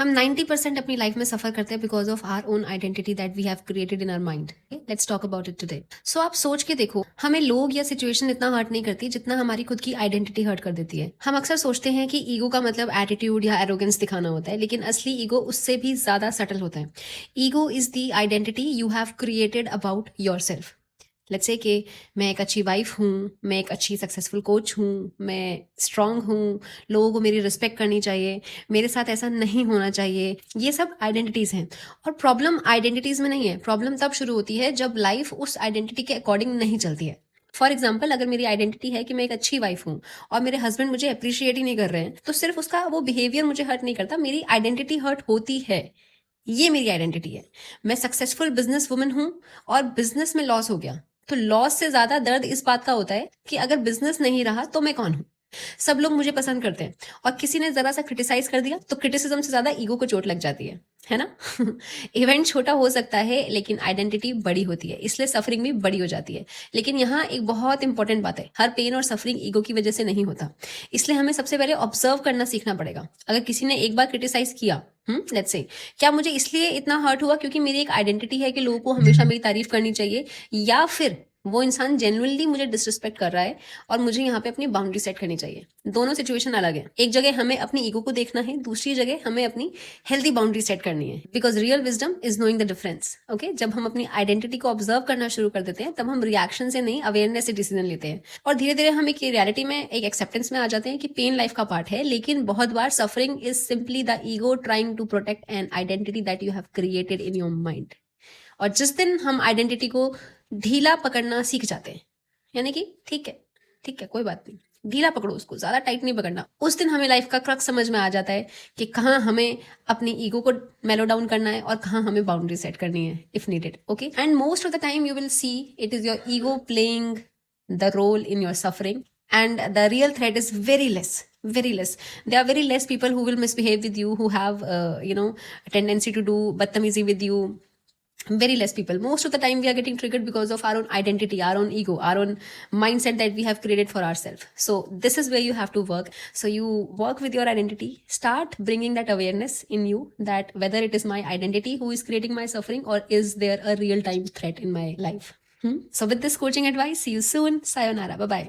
हम 90% अपनी लाइफ में सफर करते हैं because our own identity that we have created in our mind. Let's talk about it today. So आप सोच के देखो, हमें लोग या सिचुएशन इतना हर्ट नहीं करती जितना हमारी खुद की आइडेंटिटी हर्ट कर देती है। हम अक्सर सोचते हैं कि ईगो का मतलब एटीट्यूड या एरोगेंस दिखाना होता है, लेकिन असली ईगो उससे भी ज्यादा सटल होता है। Ego is the identity you have created about your self. Let's say कि मैं एक अच्छी वाइफ हूँ, मैं एक अच्छी सक्सेसफुल कोच हूँ, मैं स्ट्रांग हूँ, लोगों को मेरी रिस्पेक्ट करनी चाहिए, मेरे साथ ऐसा नहीं होना चाहिए। ये सब आइडेंटिटीज हैं। और प्रॉब्लम आइडेंटिटीज में नहीं है, प्रॉब्लम तब शुरू होती है जब लाइफ उस आइडेंटिटी के अकॉर्डिंग नहीं चलती है। फॉर एग्जाम्पल, अगर मेरी आइडेंटिटी है कि मैं एक अच्छी वाइफ हूँ और मेरे हस्बैंड मुझे अप्रिशिएट ही नहीं कर रहे हैं, तो सिर्फ उसका वो बिहेवियर मुझे हर्ट नहीं करता, मेरी आइडेंटिटी हर्ट होती है। ये मेरी आइडेंटिटी है। मैं सक्सेसफुल बिजनेस वुमन हूँ और बिजनेस में लॉस हो गया, तो लॉस से ज्यादा दर्द इस बात का होता है कि अगर बिजनेस नहीं रहा तो मैं कौन हूं। सब लोग मुझे पसंद करते हैं और किसी ने जरा सा क्रिटिसाइज कर दिया तो क्रिटिसिज्म से ज्यादा ईगो को चोट लग जाती है ना। इवेंट छोटा हो सकता है लेकिन आइडेंटिटी बड़ी होती है, इसलिए सफरिंग भी बड़ी हो जाती है। लेकिन यहाँ एक बहुत इंपॉर्टेंट बात है, हर पेन और सफरिंग ईगो की वजह से नहीं होता। इसलिए हमें सबसे पहले ऑब्जर्व करना सीखना पड़ेगा। अगर किसी ने एक बार क्रिटिसाइज किया, लेट्स से, क्या मुझे इसलिए इतना हर्ट हुआ क्योंकि मेरी एक आइडेंटिटी है कि लोगों को हमेशा मेरी तारीफ करनी चाहिए, या फिर वो इंसान जेन्युइनली मुझे डिसरिस्पेक्ट कर रहा है और मुझे यहाँ पे अपनी बाउंड्री सेट करनी चाहिए। दोनों सिचुएशन अलग है। एक जगह हमें अपनी ईगो को देखना है, दूसरी जगह हमें अपनी हेल्दी बाउंड्री सेट करनी है। Because real wisdom is knowing the difference. Okay, जब हम अपनी आइडेंटिटी को ऑब्जर्व करना शुरू कर देते हैं तब हम रिएक्शन से नहीं, अवेयरनेस से डिसीजन लेते हैं और धीरे धीरे हम एक रियलिटी में, एक एक्सेप्टेंस में आ जाते हैं कि पेन लाइफ का पार्ट है, लेकिन बहुत बार suffering is simply the ego trying to protect an identity that you have created in your mind. और जिस दिन हम आइडेंटिटी को ढीला पकड़ना सीख जाते हैं, यानी कि ठीक है कोई बात नहीं, ढीला पकड़ो उसको, ज्यादा टाइट नहीं पकड़ना, उस दिन हमें लाइफ का क्रक्स समझ में आ जाता है कि कहाँ हमें अपनी ईगो को मेलो डाउन करना है और कहाँ हमें बाउंड्री सेट करनी है if needed. Okay, and most of the time you will see it is your ego playing the role in your suffering, and the real threat is very less, very less. There are very less people who will misbehave with you, who have a tendency to do badtamizi with you. Very less people. Most of the time we are getting triggered because of our own identity, our own ego, our own mindset that we have created for ourselves. So this is where you have to work. So you work with your identity, start bringing that awareness in you that whether it is my identity who is creating my suffering or is there a real time threat in my life. So with this coaching advice, see you soon. Sayonara. Bye bye.